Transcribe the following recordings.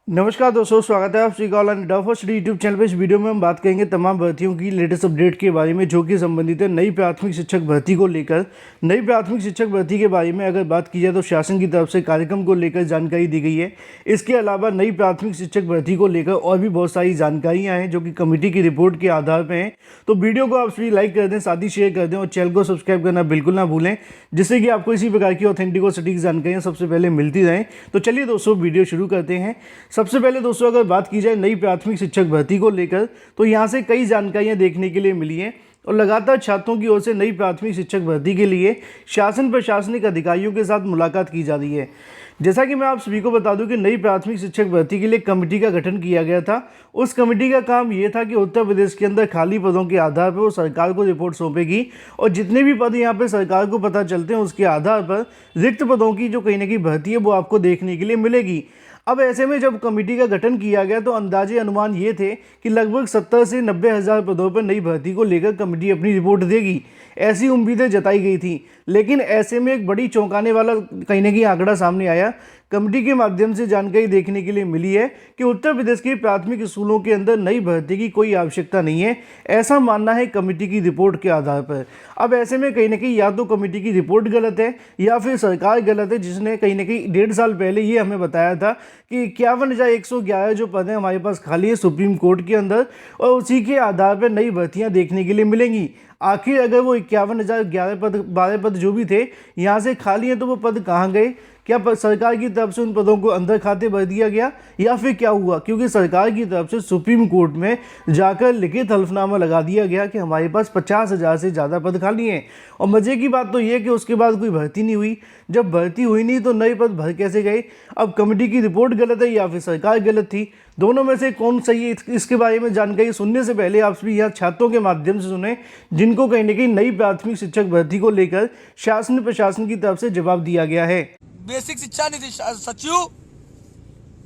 नमस्कार दोस्तों, स्वागत है आप सभी का ऑनलाइन डॉफर्स यूट्यूब चैनल पे। इस वीडियो में हम बात करेंगे तमाम भर्तियों की लेटेस्ट अपडेट के बारे में जो कि संबंधित है नई प्राथमिक शिक्षक भर्ती को लेकर। नई प्राथमिक शिक्षक भर्ती के बारे में अगर बात की जाए तो शासन की तरफ से कार्यक्रम को लेकर जानकारी दी गई है। इसके अलावा नई प्राथमिक शिक्षक भर्ती को लेकर और भी बहुत सारी जानकारियाँ हैं जो कि कमेटी की रिपोर्ट के आधार पर हैं। तो वीडियो को आप सभी लाइक कर दें, साथ ही शेयर कर दें और चैनल को सब्सक्राइब करना बिल्कुल ना भूलें, जिससे कि आपको इसी प्रकार की ऑथेंटिक और सटीक जानकारियाँ सबसे पहले मिलती रहें। तो चलिए दोस्तों, वीडियो शुरू करते हैं। सबसे पहले दोस्तों, अगर बात की जाए नई प्राथमिक शिक्षक भर्ती को लेकर तो यहाँ से कई जानकारियाँ देखने के लिए मिली हैं और लगातार छात्रों की ओर से नई प्राथमिक शिक्षक भर्ती के लिए शासन प्रशासनिक अधिकारियों के साथ मुलाकात की जा रही है। जैसा कि मैं आप सभी को बता दूं कि नई प्राथमिक शिक्षक भर्ती के लिए कमेटी का गठन किया गया था। उस कमेटी का काम ये था कि उत्तर प्रदेश के अंदर खाली पदों के आधार पर वो सरकार को रिपोर्ट सौंपेगी और जितने भी पद यहाँ पे सरकार को पता चलते हैं उसके आधार पर रिक्त पदों की जो कहीं ना कहीं भर्ती है वो आपको देखने के लिए मिलेगी। अब ऐसे में जब कमेटी का गठन किया गया तो अंदाजे अनुमान ये थे कि लगभग 70 से 90 हज़ार पदों पर नई भर्ती को लेकर कमेटी अपनी रिपोर्ट देगी, ऐसी उम्मीदें जताई गई थी। लेकिन ऐसे में एक बड़ी चौंकाने वाला कहीं ना कहीं आंकड़ा सामने आया। कमेटी के माध्यम से जानकारी देखने के लिए मिली है कि उत्तर प्रदेश के प्राथमिक स्कूलों के अंदर नई भर्ती की कोई आवश्यकता नहीं है, ऐसा मानना है कमेटी की रिपोर्ट के आधार पर। अब ऐसे में कहीं ना कहीं या तो कमेटी की रिपोर्ट गलत है या फिर सरकार गलत है, जिसने कहीं ना कहीं 1.5 साल पहले ये हमें बताया था कि 51,111 जो पद हैं हमारे पास खाली है सुप्रीम कोर्ट के अंदर और उसी के आधार पर नई भर्तियाँ देखने के लिए मिलेंगी। आखिर अगर वो 51,011 पद 12 पद जो भी थे यहाँ से खाली हैं तो वो पद कहाँ गए? क्या सरकार की तरफ से उन पदों को अंदर खाते भर दिया गया या फिर क्या हुआ? क्योंकि सरकार की तरफ से सुप्रीम कोर्ट में जाकर लिखित हल्फनामा लगा दिया गया कि हमारे पास 50,000 से ज़्यादा पद खाली हैं। और मज़े की बात तो ये कि उसके बाद कोई भर्ती नहीं हुई। जब भर्ती हुई नहीं तो नए पद भर कैसे गए? अब कमेटी की रिपोर्ट गलत है या फिर सरकार गलत थी, दोनों में से कौन सही है? इसके बारे में जानकारी सुनने से पहले आप सभी यहाँ छात्रों के माध्यम से सुने जिनको कहीं ना कहीं नई प्राथमिक शिक्षक भर्ती को लेकर शासन प्रशासन की तरफ से जवाब दिया गया है। बेसिक शिक्षा निधि सचिव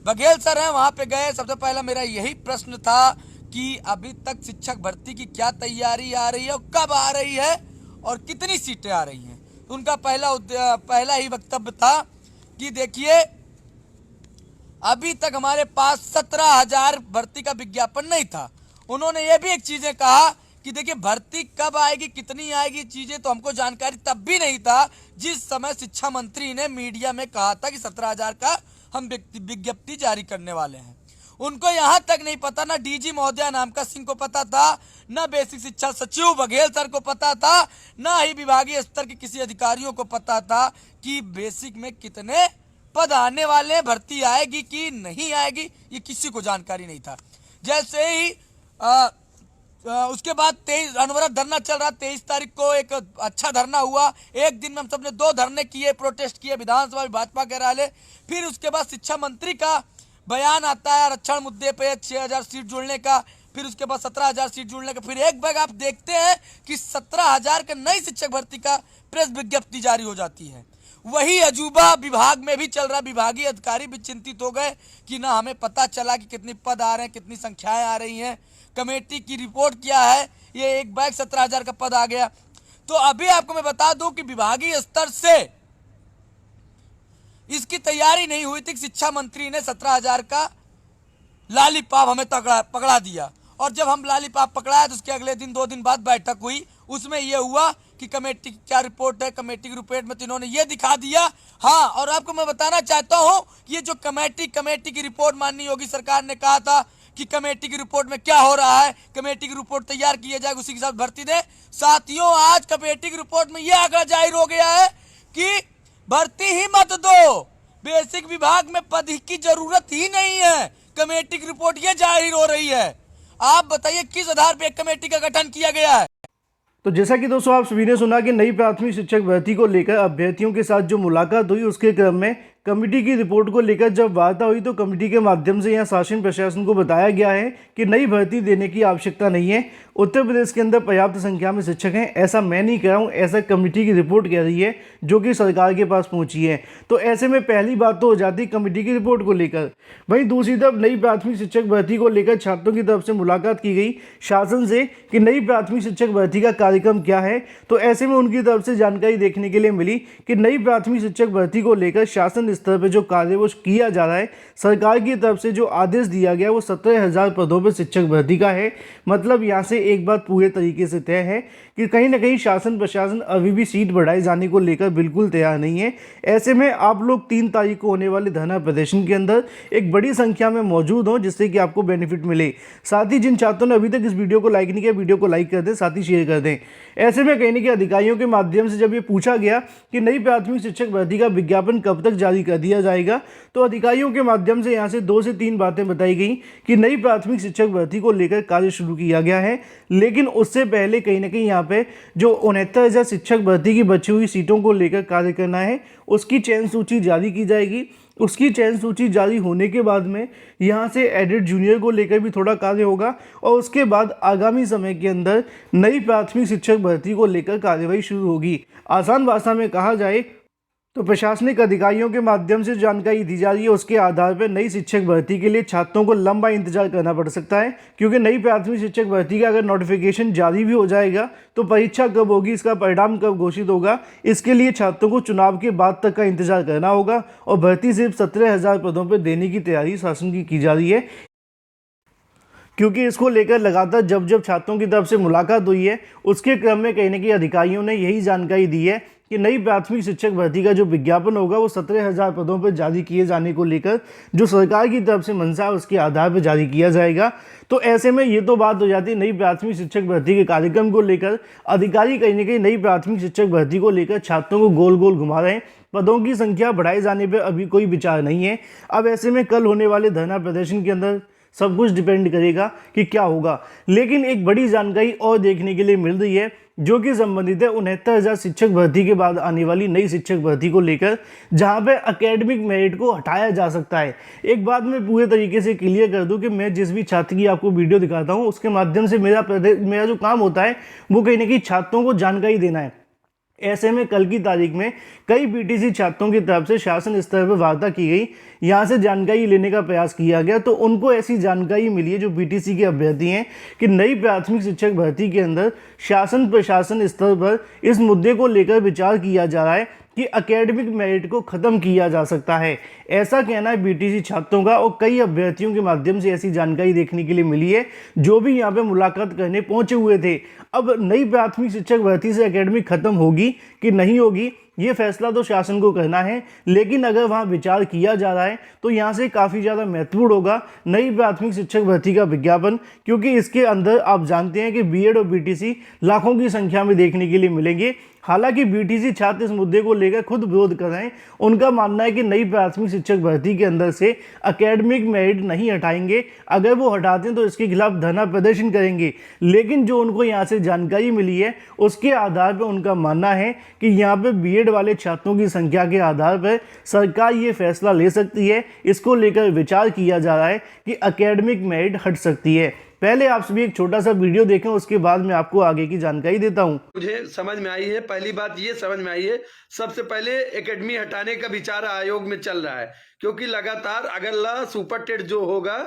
बघेल सर हैं, वहां पे गए। सबसे पहला मेरा यही प्रश्न था कि अभी तक शिक्षक भर्ती की क्या तैयारी आ रही है और कब आ रही है और कितनी सीटें आ रही हैं। तो उनका पहला ही वक्तव्य था कि देखिए, अभी तक हमारे पास 17,000 भर्ती का विज्ञापन नहीं था। उन्होंने ये भी एक चीजें कहा कि देखिए, भर्ती कब आएगी, कितनी आएगी, चीजें तो हमको जानकारी तब भी नहीं था जिस समय शिक्षा मंत्री ने मीडिया में कहा था कि 17,000 का हम विज्ञप्ति जारी करने वाले हैं। उनको यहां तक नहीं पता, ना डीजी महोदया नामका सिंह को पता था, ना बेसिक शिक्षा सचिव बघेल सर को पता था, ना ही विभागीय स्तर के किसी अधिकारियों को पता था कि बेसिक में कितने पद आने वाले हैं, भर्ती आएगी कि नहीं आएगी, ये किसी को जानकारी नहीं था। जैसे ही उसके बाद 23 अनवरत धरना चल रहा, 23 तारीख को एक अच्छा धरना हुआ। एक दिन में हम सबने 2 धरने किए, प्रोटेस्ट किए विधानसभा में भाजपा के रैली। फिर उसके बाद शिक्षा मंत्री का बयान आता है आरक्षण मुद्दे पे 6,000 सीट जोड़ने का, फिर उसके बाद 17,000 सीट जोड़ने का। फिर एक बैग आप देखते हैं कि 17,000 के नई शिक्षक भर्ती का प्रेस विज्ञप्ति जारी हो जाती है। वही अजूबा विभाग में भी चल रहा। विभागीय अधिकारी भी चिंतित हो गए कि ना हमें पता चला कि कितने पद आ रहे हैं, कितनी संख्याएं आ रही हैं। कमेटी की रिपोर्ट क्या है, ये एक बैग 17,000 का पद आ गया। तो अभी आपको मैं बता दूं कि विभागीय स्तर से इसकी तैयारी नहीं हुई थी। शिक्षा मंत्री ने 17,000 का लालीपाप हमें पकड़ा दिया और जब हम लालीपाप पकड़ाया तो उसके अगले दिन 2 दिन बाद बैठक हुई। उसमें यह हुआ कि कमेटी की क्या रिपोर्ट है, कमेटी की रिपोर्ट में तो इन्होंने ये दिखा दिया। हाँ, और आपको मैं बताना चाहता हूं ये जो कमेटी की रिपोर्ट माननीय योगी सरकार ने कहा था कि कमेटी की रिपोर्ट में क्या हो रहा है, कमेटी की रिपोर्ट तैयार की जाएगी, उसी के साथ भर्ती दे। साथियों, आज कमेटी की रिपोर्ट में यह आंकड़ा जाहिर हो गया है कि भर्ती ही मत दो, बेसिक विभाग में पद की जरूरत ही नहीं है। कमेटी की रिपोर्ट ये जाहिर हो रही है। आप बताइए किस आधार पर कमेटी का गठन किया गया है? तो जैसा कि दोस्तों आप सभी ने सुना कि नई प्राथमिक शिक्षक भर्ती को लेकर अभ्यर्थियों के साथ जो मुलाकात हुई उसके क्रम में कमेटी की रिपोर्ट को लेकर जब वार्ता हुई तो कमेटी के माध्यम से यहाँ शासन प्रशासन को बताया गया है कि नई भर्ती देने की आवश्यकता नहीं है। उत्तर प्रदेश के अंदर पर्याप्त संख्या में शिक्षक हैं, ऐसा मैं नहीं कह रहा हूँ, ऐसा कमेटी की रिपोर्ट कह रही है जो कि सरकार के पास पहुँची है। तो ऐसे में पहली बात तो हो जाती कमेटी की रिपोर्ट को लेकर। वहीं दूसरी तरफ नई प्राथमिक शिक्षक भर्ती को लेकर छात्रों की तरफ से मुलाकात की गई शासन से कि नई प्राथमिक शिक्षक भर्ती का कार्यक्रम क्या है। तो ऐसे में उनकी तरफ से जानकारी देखने के लिए मिली कि नई प्राथमिक शिक्षक भर्ती को लेकर शासन स्तर पर जो कार्य वो किया जा रहा है, सरकार की तरफ से जो आदेश दिया गया वो 17,000 पदों पर शिक्षक भर्ती का है। मतलब यहाँ से एक बात पूरे तरीके से तय है कि कहीं ना कहीं शासन प्रशासन अभी भी सीट बढ़ाए जाने को लेकर बिल्कुल तैयार नहीं है। ऐसे में आप लोग 3 तारीख को होने वाले धरना प्रदर्शन के अंदर एक बड़ी संख्या में मौजूद हों, जिससे कि आपको बेनिफिट मिले। साथ ही जिन छात्रों ने अभी तक इस वीडियो को लाइक नहीं किया, वीडियो को लाइक कर दें, साथ ही शेयर कर दें। ऐसे में कहीं ना कहीं अधिकारियों के माध्यम से जब ये पूछा गया कि नई प्राथमिक शिक्षक भर्ती का विज्ञापन कब तक जारी कर दिया जाएगा, तो अधिकारियों के माध्यम से यहाँ से 2 से 3 बातें बताई गई कि नई प्राथमिक शिक्षक भर्ती को लेकर कार्य शुरू किया गया है, लेकिन उससे पहले कहीं ना कहीं यहाँ पे जो 69,000 शिक्षक भर्ती की बची हुई सीटों को लेकर कार्य करना है, उसकी चयन सूची जारी की जाएगी। उसकी चयन सूची जारी होने के बाद में यहाँ से एडेड जूनियर को लेकर भी थोड़ा कार्य होगा और उसके बाद आगामी समय के अंदर नई प्राथमिक शिक्षक भर्ती को लेकर कार्यवाही शुरू होगी। आसान भाषा में कहा जाए तो प्रशासनिक अधिकारियों के माध्यम से जानकारी दी जा रही है, उसके आधार पर नई शिक्षक भर्ती के लिए छात्रों को लंबा इंतजार करना पड़ सकता है, क्योंकि नई प्राथमिक शिक्षक भर्ती का अगर नोटिफिकेशन जारी भी हो जाएगा तो परीक्षा कब होगी, इसका परिणाम कब घोषित होगा, इसके लिए छात्रों को चुनाव के बाद तक का इंतजार करना होगा। और भर्ती सिर्फ 17,000 पदों पर देने की तैयारी शासन की जा रही है, क्योंकि इसको लेकर लगातार जब छात्रों की तरफ से मुलाकात हुई है, उसके क्रम में कहीं ना कहीं अधिकारियों ने यही जानकारी दी है कि नई प्राथमिक शिक्षक भर्ती का जो विज्ञापन होगा वो 17,000 पदों पर जारी किए जाने को लेकर जो सरकार की तरफ से मंशा है उसके आधार पर जारी किया जाएगा। तो ऐसे में ये तो बात हो जाती है नई प्राथमिक शिक्षक भर्ती के कार्यक्रम को लेकर। अधिकारी कहीं ना कहीं नई प्राथमिक शिक्षक भर्ती को लेकर छात्रों को गोल गोल घुमा रहे हैं। पदों की संख्या बढ़ाए जाने पर अभी कोई विचार नहीं है। अब ऐसे में कल होने वाले धरना प्रदर्शन के अंदर सब कुछ डिपेंड करेगा कि क्या होगा। लेकिन एक बड़ी जानकारी और देखने के लिए मिल रही है, जो कि संबंधित है 69,000 शिक्षक भर्ती के बाद आने वाली नई शिक्षक भर्ती को लेकर, जहां पे एकेडमिक मेरिट को हटाया जा सकता है। एक बात मैं पूरे तरीके से क्लियर कर दूं कि मैं जिस भी छात्र की आपको वीडियो दिखाता हूं, उसके माध्यम से मेरा जो काम होता है वो कहीं ना कहीं छात्रों को जानकारी देना है। ऐसे में कल की तारीख में कई बीटीसी छात्रों की तरफ से शासन स्तर पर वार्ता की गई, यहाँ से जानकारी लेने का प्रयास किया गया, तो उनको ऐसी जानकारी मिली है जो बीटीसी के अभ्यर्थी हैं कि नई प्राथमिक शिक्षक भर्ती के अंदर शासन प्रशासन स्तर पर इस मुद्दे को लेकर विचार किया जा रहा है कि एकेडमिक मेरिट को ख़त्म किया जा सकता है। ऐसा कहना है बीटीसी छात्रों का, और कई अभ्यर्थियों के माध्यम से ऐसी जानकारी देखने के लिए मिली है जो भी यहाँ पे मुलाकात करने पहुंचे हुए थे। अब नई प्राथमिक शिक्षक भर्ती से एकेडमिक खत्म होगी कि नहीं होगी, ये फैसला तो शासन को करना है, लेकिन अगर वहाँ विचार किया जा रहा है तो यहाँ से काफ़ी ज़्यादा महत्वपूर्ण होगा नई प्राथमिक शिक्षक भर्ती का विज्ञापन, क्योंकि इसके अंदर आप जानते हैं कि बीएड और बीटीसी लाखों की संख्या में देखने के लिए मिलेंगे। हालांकि बीटीसी छात्र इस मुद्दे को लेकर खुद विरोध कर रहे हैं। उनका मानना है कि नई प्राथमिक शिक्षक भर्ती के अंदर से एकेडमिक मेरिट नहीं हटाएंगे, अगर वो हटाते हैं तो इसके खिलाफ धरना प्रदर्शन करेंगे। लेकिन जो उनको यहाँ से जानकारी मिली है उसके आधार पर उनका मानना है कि यहाँ पे बीएड वाले छात्रों की संख्या के आधार पर सरकार ये फैसला ले सकती है। इसको लेकर विचार किया जा रहा है कि एकेडमिक मेरिट हट सकती है। पहले आप सभी एक छोटा सा वीडियो देखें, उसके बाद मैं आपको आगे की जानकारी देता हूं। मुझे समझ में आई है, पहली बात ये समझ में आई है, सबसे पहले एकेडमी हटाने का विचार आयोग में चल रहा है, क्योंकि लगातार अगला सुपर टेट जो होगा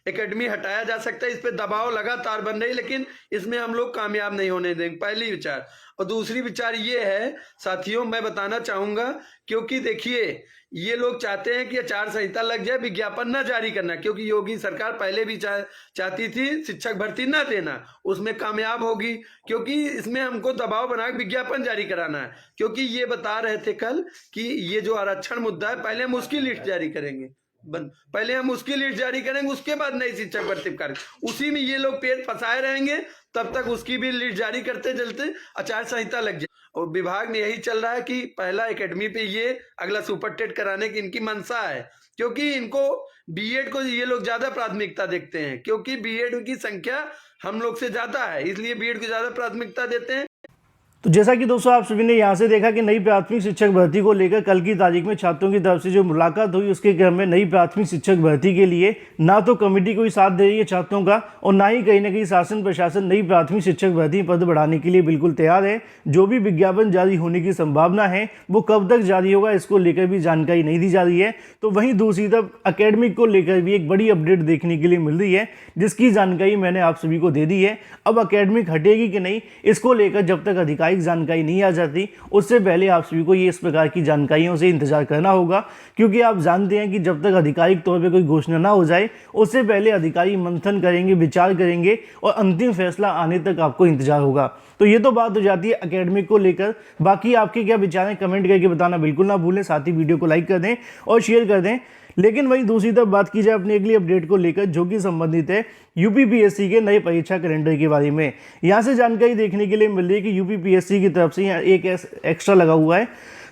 एकेडमी हटाया जा सकता है, इस पे दबाव लगातार बन रही है, लेकिन इसमें हम लोग कामयाब नहीं होने देंगे, पहली विचार। और दूसरी विचार ये है साथियों, मैं बताना चाहूंगा, क्योंकि देखिए ये लोग चाहते हैं कि आचार संहिता लग जाए, विज्ञापन ना जारी करना, क्योंकि योगी सरकार पहले भी चाहती थी शिक्षक भर्ती ना देना, उसमें कामयाब होगी, क्योंकि इसमें हमको दबाव बना के विज्ञापन जारी कराना है। क्योंकि ये बता रहे थे कल कि ये जो आरक्षण मुद्दा है, पहले हम उसकी लिस्ट जारी करेंगे, पहले हम उसकी लिस्ट जारी करेंगे, उसके बाद नई शिक्षक भर्ती करेंगे। उसी में ये लोग पेट फंसाए रहेंगे, तब तक उसकी भी लिस्ट जारी करते चलते आचार संहिता लग जाए। और विभाग में यही चल रहा है कि पहला एकेडमी पे ये अगला सुपर टेट कराने की इनकी मंशा है, क्योंकि इनको बीएड को ये लोग ज्यादा प्राथमिकता देखते हैं, क्योंकि बीएड की संख्या हम लोग से ज्यादा है, इसलिए बीएड को ज्यादा प्राथमिकता देते हैं। तो जैसा कि दोस्तों आप सभी ने यहाँ से देखा कि नई प्राथमिक शिक्षक भर्ती को लेकर कल की तारीख में छात्रों की तरफ से जो मुलाकात हुई, उसके क्रम में नई प्राथमिक शिक्षक भर्ती के लिए ना तो कमेटी कोई साथ दे रही है छात्रों का, और ना ही कहीं ना कहीं शासन प्रशासन नई प्राथमिक शिक्षक भर्ती पद बढ़ाने के लिए बिल्कुल तैयार है। जो भी विज्ञापन जारी होने की संभावना है वो कब तक जारी होगा, इसको लेकर भी जानकारी नहीं दी जा रही है। तो वहीं दूसरी तरफ एकेडमिक को लेकर भी एक बड़ी अपडेट देखने के लिए मिल रही है, जिसकी जानकारी मैंने आप सभी को दे दी है। अब एकेडमिक हटेगी कि नहीं, इसको लेकर जब तक अधिकारी आधिकारिक जानकारी नहीं आ जाती उससे पहले आप सभी को ये इस प्रकार की जानकारियों से इंतजार करना होगा, क्योंकि आप जानते हैं कि जब तक आधिकारिक तौर पे कोई घोषणा ना हो जाए उससे पहले अधिकारी मंथन करेंगे, विचार करेंगे और अंतिम फैसला आने तक आपको इंतजार होगा। तो ये तो बात हो जाती है एकेडमिक को लेकर। बाकी आपके क्या विचार हैं कमेंट करके बताना बिल्कुल ना भूलें, साथ ही वीडियो को लाइक कर दें और शेयर कर दें। लेकिन वहीं दूसरी तरफ बात की जाए अपने अगली अपडेट को लेकर, जो कि संबंधित है यूपीपीएससी के नए परीक्षा कैलेंडर के बारे में। यहाँ से जानकारी देखने के लिए मिल रही है कि यूपीपीएससी की तरफ से यहाँ एक एक्स्ट्रा लगा हुआ है।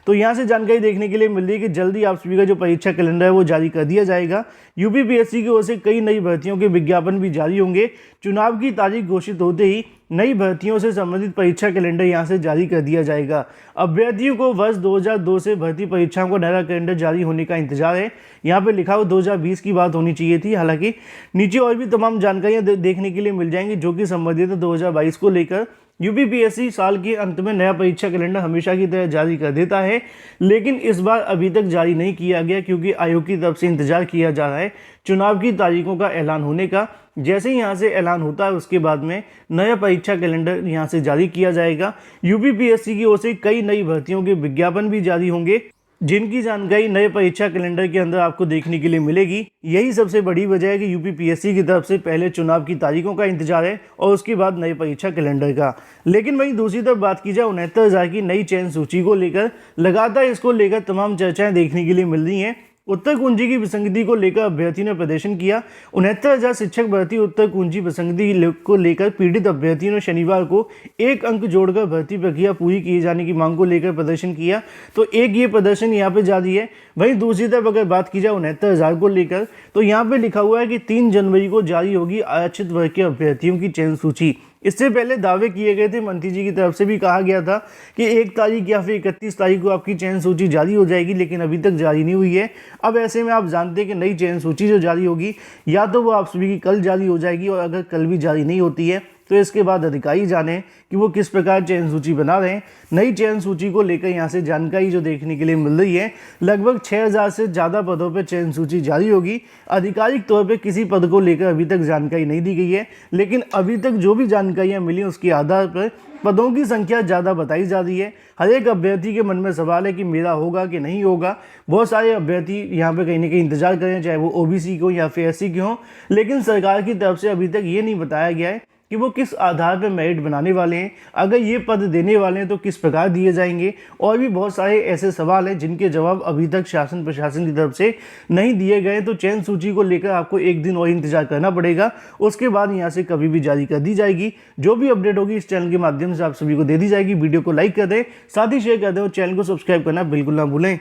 तो यहाँ से जानकारी देखने के लिए मिल रही है कि जल्दी आप सभी का जो परीक्षा कैलेंडर है वो जारी कर दिया जाएगा। यूपीपीएससी की ओर से कई नई भर्तियों के विज्ञापन भी जारी होंगे। चुनाव की तारीख घोषित होते ही नई भर्तियों से संबंधित परीक्षा कैलेंडर यहाँ से जारी कर दिया जाएगा। अभ्यर्थियों को वर्ष 2002 से भर्ती परीक्षाओं का नया कैलेंडर जारी होने का इंतजार है। यहाँ पे लिखा हुआ 2020 की बात होनी चाहिए थी, हालांकि नीचे और भी तमाम जानकारियाँ देखने के लिए मिल जाएंगी जो कि संबंधित है 2022 को लेकर। यूपीपीएससी साल के अंत में नया परीक्षा कैलेंडर हमेशा की तरह जारी कर देता है, लेकिन इस बार अभी तक जारी नहीं किया गया क्योंकि आयोग की तरफ से इंतजार किया जा रहा है चुनाव की तारीखों का ऐलान होने का। जैसे ही यहाँ से ऐलान होता है उसके बाद में नया परीक्षा कैलेंडर यहाँ से जारी किया जाएगा। यूपीपीएससी की ओर से कई नई भर्तियों के विज्ञापन भी जारी होंगे, जिनकी जानकारी नए परीक्षा कैलेंडर के अंदर आपको देखने के लिए मिलेगी। यही सबसे बड़ी वजह है कि यूपीपीएससी की तरफ से पहले चुनाव की तारीखों का इंतजार है और उसके बाद नए परीक्षा कैलेंडर का। लेकिन वहीं दूसरी तरफ बात की जाए 69,000 की नई चयन सूची को लेकर, लगातार इसको लेकर तमाम चर्चाएं देखने के लिए मिल रही हैं। उत्तर कुंजी की विसंगति को लेकर अभ्यर्थी ने प्रदर्शन किया। 69,000 शिक्षक भर्ती उत्तर कुंजी विसंगति को लेकर पीड़ित अभ्यर्थियों ने शनिवार को 1 अंक जोड़कर भर्ती प्रक्रिया पूरी किए जाने की मांग को लेकर प्रदर्शन किया। तो एक ये प्रदर्शन यहाँ पे जारी है। वहीं दूसरी तरफ अगर बात की जाए 69,000 को लेकर, तो यहाँ पे लिखा हुआ है कि 3 जनवरी को जारी होगी आरक्षित वर्ग के अभ्यर्थियों की चयन सूची। इससे पहले दावे किए गए थे, मंत्री जी की तरफ से भी कहा गया था कि 1 तारीख या फिर 31 तारीख को आपकी चयन सूची जारी हो जाएगी, लेकिन अभी तक जारी नहीं हुई है। अब ऐसे में आप जानते हैं कि नई चयन सूची जो जारी होगी या तो वो आप सभी की कल जारी हो जाएगी, और अगर कल भी जारी नहीं होती है तो इसके बाद अधिकारी जाने कि वो किस प्रकार चयन सूची बना रहे हैं। नई चयन सूची को लेकर यहाँ से जानकारी जो देखने के लिए मिल रही है, लगभग 6,000 से ज़्यादा पदों पर चयन सूची जारी होगी। आधिकारिक तौर पे किसी पद को लेकर अभी तक जानकारी नहीं दी गई है, लेकिन अभी तक जो भी जानकारियाँ मिली उसके आधार पर पदों की संख्या ज़्यादा बताई जा रही है। हर एक अभ्यर्थी के मन में सवाल है कि मेरा होगा कि नहीं होगा। बहुत सारे अभ्यर्थी यहाँ पे कहीं ना कहीं इंतजार कर रहे हैं, चाहे वो ओबीसी को या फिर एससी के हों, लेकिन सरकार की तरफ से अभी तक ये नहीं बताया गया है कि वो किस आधार पर मेरिट बनाने वाले हैं, अगर ये पद देने वाले हैं तो किस प्रकार दिए जाएंगे। और भी बहुत सारे ऐसे सवाल हैं जिनके जवाब अभी तक शासन प्रशासन की तरफ से नहीं दिए गए। तो चयन सूची को लेकर आपको एक दिन और इंतजार करना पड़ेगा, उसके बाद यहाँ से कभी भी जारी कर दी जाएगी। जो भी अपडेट होगी इस चैनल के माध्यम से आप सभी को दे दी जाएगी। वीडियो को लाइक कर दें, साथ ही शेयर कर दें और चैनल को सब्सक्राइब करना बिल्कुल ना भूलें।